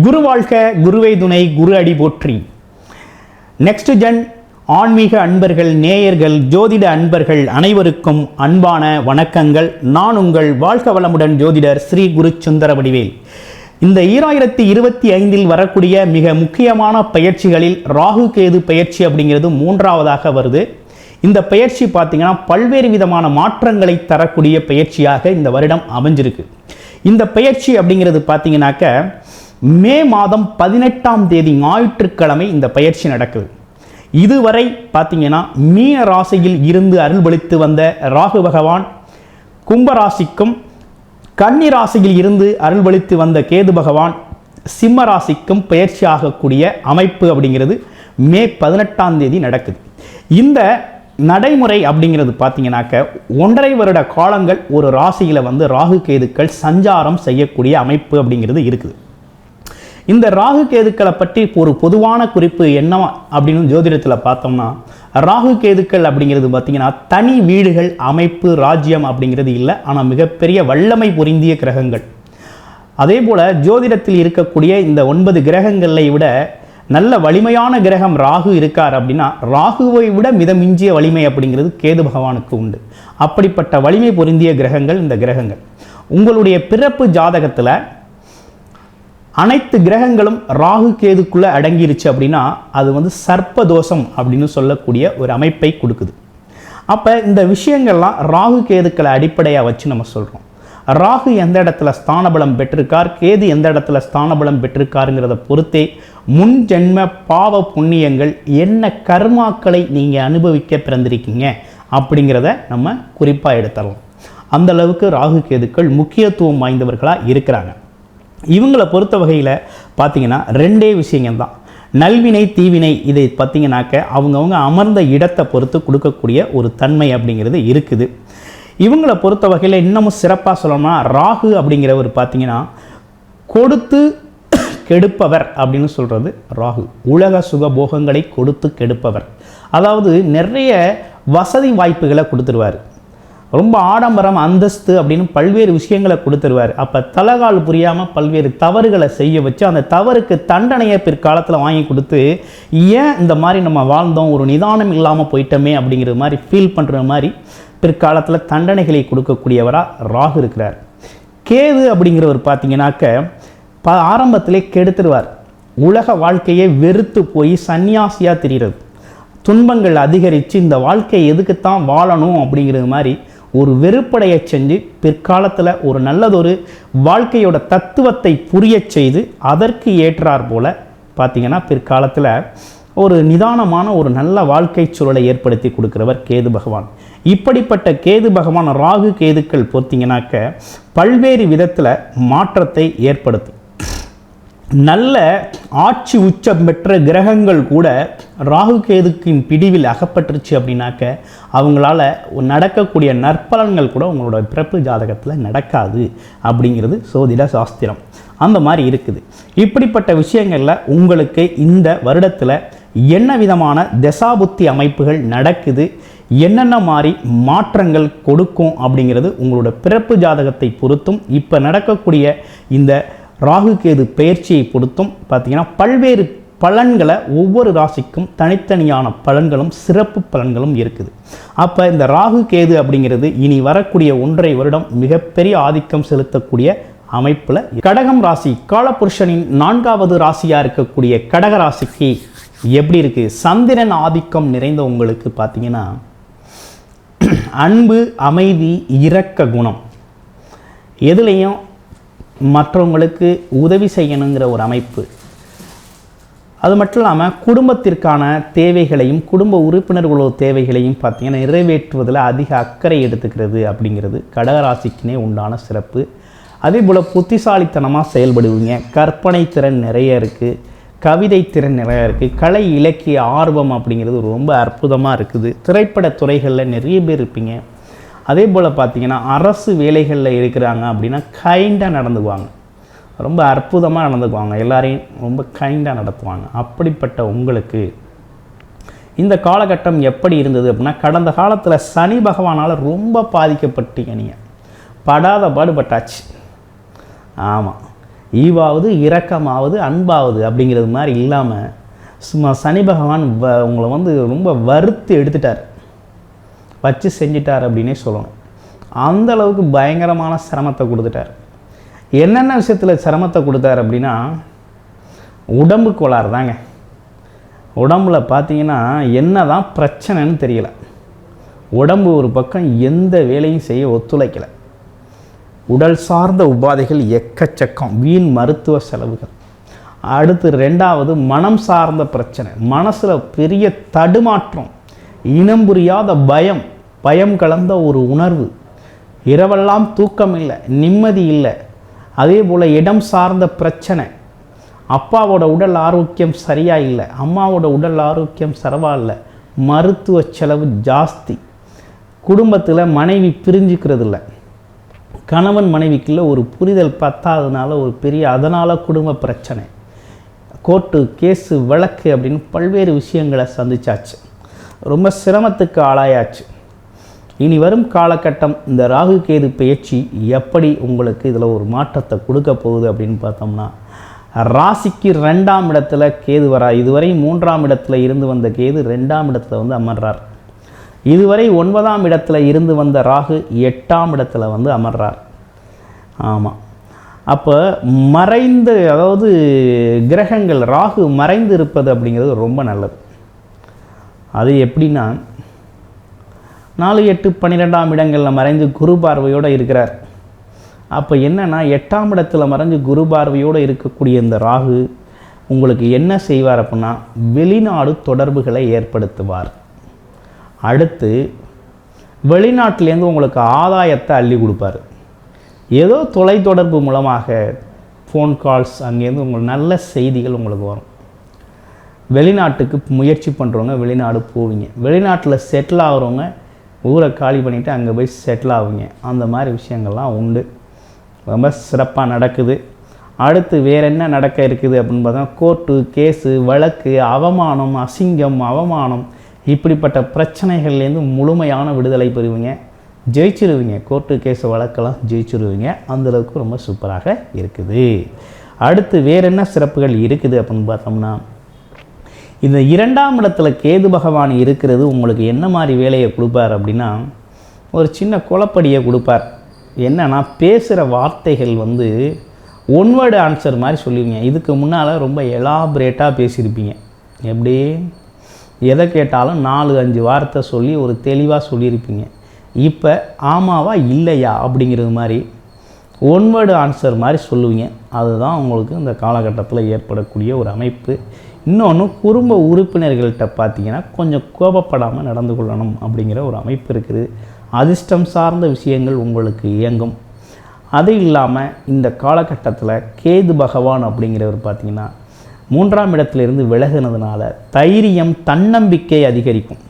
குரு வாழ்க, குருவை துணை, குரு அடி போற்றி. நெக்ஸ்ட் ஜென் ஆன்மீக அன்பர்கள், நேயர்கள், ஜோதிட அன்பர்கள் அனைவருக்கும் அன்பான வணக்கங்கள். நான் உங்கள் வாழ்க வளமுடன் ஜோதிடர் ஸ்ரீ குரு சுந்தரவடிவேல். இந்த 2025 வரக்கூடிய மிக முக்கியமான பயிற்சிகளில் ராகு கேது பயிற்சி அப்படிங்கிறது மூன்றாவதாக வருது. இந்த பயிற்சி பார்த்தீங்கன்னா பல்வேறு விதமான மாற்றங்களை தரக்கூடிய பயிற்சியாக இந்த வருடம் அமைஞ்சிருக்கு. இந்த பயிற்சி அப்படிங்கிறது பார்த்தீங்கன்னாக்க மே மாதம் 18ஆம் தேதி ஞாயிற்றுக்கிழமை இந்த பயிற்சி நடக்குது. இதுவரை பார்த்தீங்கன்னா மீன ராசியில் இருந்து அருள்பளித்து வந்த ராகு பகவான் கும்பராசிக்கும், கன்னி ராசியில் இருந்து அருள்பளித்து வந்த கேது பகவான் சிம்ம ராசிக்கும் பயிற்சி ஆகக்கூடிய அமைப்பு அப்படிங்கிறது மே 18ஆம் தேதி நடக்குது. இந்த நடைமுறை அப்படிங்கிறது பார்த்தீங்கன்னாக்க 1.5 வருட காலங்கள் ஒரு ராசியில் ராகு கேதுக்கள் சஞ்சாரம் செய்யக்கூடிய அமைப்பு அப்படிங்கிறது இருக்குது. இந்த ராகு கேதுக்களை பற்றி ஒரு பொதுவான குறிப்பு என்ன அப்படின்னு ஜோதிடத்தில் பார்த்தோம்னா, ராகு கேதுக்கள் அப்படிங்கிறது பார்த்தீங்கன்னா தனி வீடுகள் அமைப்பு ராஜ்யம் அப்படிங்கிறது இல்லை, ஆனால் மிகப்பெரிய வல்லமை பொருந்திய கிரகங்கள். அதே போல் ஜோதிடத்தில் இருக்கக்கூடிய இந்த 9 கிரகங்களை விட நல்ல வலிமையான கிரகம் ராகு இருக்கார் அப்படின்னா ராகுவை விட மிதமிஞ்சிய வலிமை அப்படிங்கிறது கேது பகவானுக்கு உண்டு. அப்படிப்பட்ட வலிமை பொருந்திய கிரகங்கள் இந்த கிரகங்கள். உங்களுடைய பிறப்பு ஜாதகத்தில் அனைத்து கிரகங்களும் ராகு கேதுக்குள்ளே அடங்கிருச்சு அப்படின்னா அது சர்ப்பதோஷம் அப்படின்னு சொல்லக்கூடிய ஒரு அமைப்பை கொடுக்குது. அப்போ இந்த விஷயங்கள்லாம் ராகு கேதுக்களை அடிப்படையாக வச்சு நம்ம சொல்கிறோம். ராகு எந்த இடத்துல ஸ்தானபலம் பெற்றிருக்கார், கேது எந்த இடத்துல ஸ்தானபலம் பெற்றிருக்காருங்கிறத பொறுத்தே முன் ஜென்ம பாவ புண்ணியங்கள் என்ன கர்மாக்களை நீங்கள் அனுபவிக்க பிறந்திருக்கீங்க அப்படிங்கிறத நம்ம குறிப்பாக எடுத்துடலாம். அந்த அளவுக்கு ராகு கேதுக்கள் முக்கியத்துவம் வாய்ந்தவர்களாக இருக்கிறாங்க. இவங்களை பொறுத்த வகையில் பார்த்தீங்கன்னா 2 விஷயங்கள் தான், நல்வினை தீவினை. இதை பார்த்தீங்கன்னாக்க அவங்கவுங்க அமர்ந்த இடத்தை பொறுத்து கொடுக்கக்கூடிய ஒரு தன்மை அப்படிங்கிறது இருக்குது. இவங்களை பொறுத்த வகையில் இன்னமும் சிறப்பாக சொல்லணும்னா ராகு அப்படிங்கிறவர் பார்த்தீங்கன்னா கொடுத்து கெடுப்பவர் அப்படின்னு சொல்கிறது ராகு. உலக சுகபோகங்களை கொடுத்து கெடுப்பவர். அதாவது நிறைய வசதி வாய்ப்புகளை கொடுத்துருவார், ரொம்ப ஆடம்பரம் அந்தஸ்து அப்படின்னு பல்வேறு விஷயங்களை கொடுத்துருவார். அப்போ தலகால் புரியாமல் பல்வேறு தவறுகளை செய்ய வச்சு அந்த தவறுக்கு தண்டனையை பிற்காலத்தில் வாங்கி கொடுத்து ஏன் இந்த மாதிரி நம்ம வாழ்ந்தோம், ஒரு நிதானம் இல்லாமல் போயிட்டோமே அப்படிங்கிற மாதிரி ஃபீல் பண்ணுற மாதிரி பிற்காலத்தில் தண்டனைகளை கொடுக்கக்கூடியவராக ராகு இருக்கிறார். கேது அப்படிங்கிறவர் பார்த்தீங்கன்னாக்க ஆரம்பத்திலே கெடுத்துருவார். உலக வாழ்க்கையை வெறுத்து போய் சன்னியாசியாக தெரிகிறது, துன்பங்கள் அதிகரித்து இந்த வாழ்க்கை எதுக்குத்தான் வாழணும் அப்படிங்கிறது மாதிரி ஒரு வெறுப்படைய செஞ்சு பிற்காலத்தில் ஒரு நல்லதொரு வாழ்க்கையோட தத்துவத்தை புரிய செய்து அதற்கு ஏற்றார் போல் பார்த்தீங்கன்னா பிற்காலத்தில் ஒரு நிதானமான ஒரு நல்ல வாழ்க்கை சூழலை ஏற்படுத்தி கொடுக்கிறவர் கேது பகவான். இப்படிப்பட்ட கேது பகவான் ராகு கேதுக்கள் பார்த்தீங்கன்னாக்க பல்வேறு விதத்தில் மாற்றத்தை ஏற்படுத்தும். நல்ல ஆட்சி உச்சம் பெற்ற கிரகங்கள் கூட ராகு கேதுக்கின் பிடிவில் அகப்பட்டுருச்சு அப்படின்னாக்க அவங்களால நடக்கக்கூடிய நற்பலன்கள் கூட உங்களோட பிறப்பு ஜாதகத்தில் நடக்காது அப்படிங்கிறது சோதிட சாஸ்திரம். அந்த மாதிரி இருக்குது. இப்படிப்பட்ட விஷயங்களில் உங்களுக்கு இந்த வருடத்தில் என்ன விதமான தசாபுத்தி அமைப்புகள் நடக்குது, என்னென்ன மாதிரி மாற்றங்கள் கொடுக்கும் அப்படிங்கிறது உங்களோட பிறப்பு ஜாதகத்தை பொறுத்தும் இப்போ நடக்கக்கூடிய இந்த ராகு கேது பயிற்சியை பொறுத்தும் பார்த்தீங்கன்னா பல்வேறு பலன்களை ஒவ்வொரு ராசிக்கும் தனித்தனியான பலன்களும் சிறப்பு பலன்களும் இருக்குது. அப்போ இந்த ராகு கேது அப்படிங்கிறது இனி வரக்கூடிய 1.5 வருடம் மிகப்பெரிய ஆதிக்கம் செலுத்தக்கூடிய அமைப்பில் கடகம் ராசி காலபுருஷனின் 4வது ராசியாக இருக்கக்கூடிய கடக ராசிக்கு எப்படி இருக்குது? சந்திரன் ஆதிக்கம் நிறைந்த உங்களுக்கு பார்த்தீங்கன்னா அன்பு, அமைதி, இரக்க குணம், எதுலேயும் மற்றவங்களுக்கு உதவி செய்யணுங்கிற ஒரு அமைப்பு. அது மட்டும் இல்லாமல் குடும்பத்திற்கான தேவைகளையும் குடும்ப உறுப்பினர்களோட தேவைகளையும் பார்த்தீங்கன்னா நிறைவேற்றுவதில் அதிக அக்கறை எடுத்துக்கிறது அப்படிங்கிறது கடகராசிக்குனே உண்டான சிறப்பு. அதே போல் புத்திசாலித்தனமாக செயல்படுவீங்க, கற்பனை திறன் நிறைய இருக்குது, கவிதை திறன் நிறைய இருக்குது, கலை இலக்கிய ஆர்வம் அப்படிங்கிறது ரொம்ப அற்புதமாக இருக்குது. திரைப்பட துறைகளில் நிறைய பேர் இருப்பீங்க. அதே போல் பார்த்தீங்கன்னா அரசு வேலைகளில் இருக்கிறாங்க அப்படின்னா கைண்டாக நடந்துக்குவாங்க, ரொம்ப அற்புதமாக நடந்துக்குவாங்க, எல்லாரையும் ரொம்ப கைண்டாக நடத்துவாங்க. அப்படிப்பட்ட உங்களுக்கு இந்த காலகட்டம் எப்படி இருந்தது அப்படின்னா கடந்த காலத்தில் சனி பகவானால் ரொம்ப பாதிக்கப்பட்டீங்க, நீங்கள் படாத பாடுபட்டாச்சு. ஆமாம், ஈவாவது இரக்கமாவது அன்பாவது அப்படிங்கிறது மாதிரி இல்லாமல் சும்மா சனி பகவான் உங்களை வந்து ரொம்ப வறுத்து எடுத்துட்டார், வச்சு செஞ்சிட்டார் அப்படின்னே சொல்லணும். அந்த அளவுக்கு பயங்கரமான சிரமத்தை கொடுத்துட்டார். என்னென்ன விஷயத்தில் சிரமத்தை கொடுத்தார் அப்படின்னா, உடம்பு கோளாறு தாங்க. உடம்புல பார்த்தீங்கன்னா என்ன தான் பிரச்சனைன்னு தெரியல. உடம்பு ஒரு பக்கம் எந்த வேலையும் செய்ய ஒத்துழைக்கலை. உடல் சார்ந்த உபாதைகள் எக்கச்சக்கம், வீண் மருத்துவ செலவுகள். அடுத்து 2வது மனம் சார்ந்த பிரச்சனை. மனசில் பெரிய தடுமாற்றம், இனம் புரியாத பயம் கலந்த ஒரு உணர்வு. இரவெல்லாம் தூக்கம் இல்லை, நிம்மதி இல்லை. அதே போல் இடம் சார்ந்த பிரச்சனை. அப்பாவோட உடல் ஆரோக்கியம் சரியாக இல்லை, அம்மாவோட உடல் ஆரோக்கியம் பரவாயில்லை. மருத்துவ செலவு ஜாஸ்தி. குடும்பத்தில் மனைவி பிரிஞ்சுக்கிறது இல்லை, கணவன் மனைவிக்குள்ள ஒரு புரிதல் பத்தாததுனால ஒரு பெரிய, அதனால் குடும்ப பிரச்சனை. கோர்ட்டு கேஸு வழக்கு அப்படின்னு பல்வேறு விஷயங்களை சந்திச்சாச்சு. ரொம்ப சிரமத்துக்கு ஆளாயாச்சு. இனி வரும் காலகட்டம் இந்த ராகு கேது பெயர்ச்சி எப்படி உங்களுக்கு இதில் ஒரு மாற்றத்தை கொடுக்க போகுது அப்படின்னு பார்த்தோம்னா, ராசிக்கு 2ஆம் இடத்துல கேது வரா. இதுவரை 3ஆம் இடத்துல இருந்து வந்த கேது 2ஆம் இடத்துல வந்து அமர்றார். இதுவரை 9ஆம் இடத்துல இருந்து வந்த ராகு 8ஆம் இடத்துல வந்து அமர்றார். ஆமாம், அப்போ மறைந்து, அதாவது கிரகங்கள் ராகு மறைந்து இருப்பது அப்படிங்கிறது ரொம்ப நல்லது. அது எப்படின்னா, 4, 8, 12ஆம் இடங்களில் மறைந்து குரு பார்வையோடு இருக்கிறார். அப்போ என்னென்னா, 8ஆம் இடத்துல மறைஞ்சு குரு பார்வையோடு இருக்கக்கூடிய இந்த ராகு உங்களுக்கு என்ன செய்வார் அப்படின்னா, வெளிநாடு தொடர்புகளை ஏற்படுத்துவார். அடுத்து வெளிநாட்டிலேருந்து உங்களுக்கு ஆதாயத்தை அள்ளி கொடுப்பார். ஏதோ தொலைத்தொடர்பு மூலமாக ஃபோன் கால்ஸ், அங்கேருந்து உங்களுக்கு நல்ல செய்திகள் உங்களுக்கு வரும். வெளிநாட்டுக்கு முயற்சி பண்ணுறவங்க வெளிநாடு போவீங்க. வெளிநாட்டில் செட்டில் ஆகிறவங்க ஊரை காலி பண்ணிவிட்டு அங்கே போய் செட்டில் ஆகுங்க. அந்த மாதிரி விஷயங்கள்லாம் உண்டு, ரொம்ப சிறப்பாக நடக்குது. அடுத்து வேறு என்ன நடக்க இருக்குது அப்படின்னு பார்த்தா, கோர்ட்டு கேஸு வழக்கு, அவமானம், அசிங்கம், அவமானம், இப்படிப்பட்ட பிரச்சனைகள்லேருந்து முழுமையான விடுதலை பெறுவீங்க. ஜெயிச்சிருவீங்க. கோர்ட்டு கேஸு வழக்கெல்லாம் ஜெயிச்சிருவீங்க. அந்தளவுக்கு ரொம்ப சூப்பராக இருக்குது. அடுத்து வேறு என்ன சிறப்புகள் இருக்குது அப்படின்னு பார்த்தோம்னா, இந்த 2ஆம் இடத்துல கேது பகவான் இருக்கிறது உங்களுக்கு என்ன மாதிரி வேலையை கொடுப்பார் அப்படின்னா, ஒரு சின்ன குழப்படியை கொடுப்பார். என்னன்னா, பேசுகிற வார்த்தைகள் வந்து ஒன் வேர்டு ஆன்சர் மாதிரி சொல்லுவீங்க. இதுக்கு முன்னால் ரொம்ப எலாபரேட்டாக பேசியிருப்பீங்க. எப்படி எதை கேட்டாலும் 4-5 வார்த்தை சொல்லி ஒரு தெளிவாக சொல்லியிருப்பீங்க. இப்போ ஆமாவா இல்லையா அப்படிங்கிறது மாதிரி ஒன் வேர்டு ஆன்சர் மாதிரி சொல்லுவீங்க. அதுதான் உங்களுக்கு இந்த காலகட்டத்தில் ஏற்படக்கூடிய ஒரு அமைப்பு. இன்னொன்று, குடும்ப உறுப்பினர்கள்ட்ட பார்த்தீங்கன்னா கொஞ்சம் கோபப்படாமல் நடந்து கொள்ளணும் அப்படிங்கிற ஒரு அமைப்பு இருக்குது. அதிர்ஷ்டம் சார்ந்த விஷயங்கள் உங்களுக்கு இயங்கும். அது இல்லாமல் இந்த காலகட்டத்தில் கேது பகவான் அப்படிங்கிறவர் பார்த்திங்கன்னா 3ஆம் இடத்துலேருந்து விலகினதுனால தைரியம், தன்னம்பிக்கை அதிகரிக்கும்.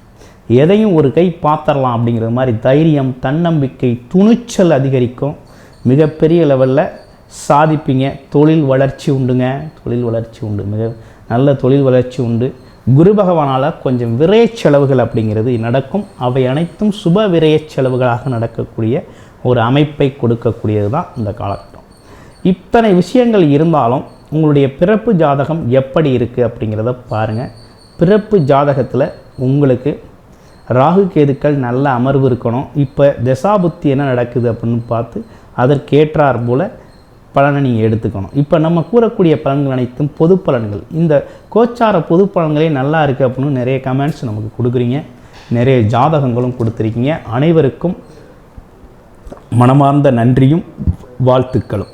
எதையும் ஒரு கை பார்த்துடலாம் அப்படிங்கிற மாதிரி தைரியம், தன்னம்பிக்கை, துணிச்சல் அதிகரிக்கும். மிகப்பெரிய லெவலில் சாதிப்பீங்க. தொழில் வளர்ச்சி உண்டுங்க. தொழில் வளர்ச்சி உண்டு, மிக நல்ல தொழில் வளர்ச்சி உண்டு. குரு பகவானால் கொஞ்சம் விரய செலவுகள் அப்படிங்கிறது நடக்கும். அவை அனைத்தும் சுப விரய செலவுகளாக நடக்கக்கூடிய ஒரு அமைப்பை கொடுக்கக்கூடியது தான் இந்த காலகட்டம். இத்தனை விஷயங்கள் இருந்தாலும் உங்களுடைய பிறப்பு ஜாதகம் எப்படி இருக்குது அப்படிங்கிறத பாருங்கள். பிறப்பு ஜாதகத்தில் உங்களுக்கு ராகு கேதுக்கள் நல்ல அமர்வு இருக்கணும். இப்போ தசாபுத்தி என்ன நடக்குது அப்படின்னு பார்த்து அதற்கேற்றார் போல் பலனை நீங்கள் எடுத்துக்கணும். இப்போ நம்ம கூறக்கூடிய பலன்கள் அனைத்தும் பொது பலன்கள். இந்த கோச்சார பொது பலன்களே நல்லா இருக்குது அப்படின்னு நிறைய கமெண்ட்ஸ் நமக்கு கொடுக்குறீங்க, நிறைய ஜாதகங்களும் கொடுத்துருக்கீங்க. அனைவருக்கும் மனமார்ந்த நன்றியும் வாழ்த்துக்களும்.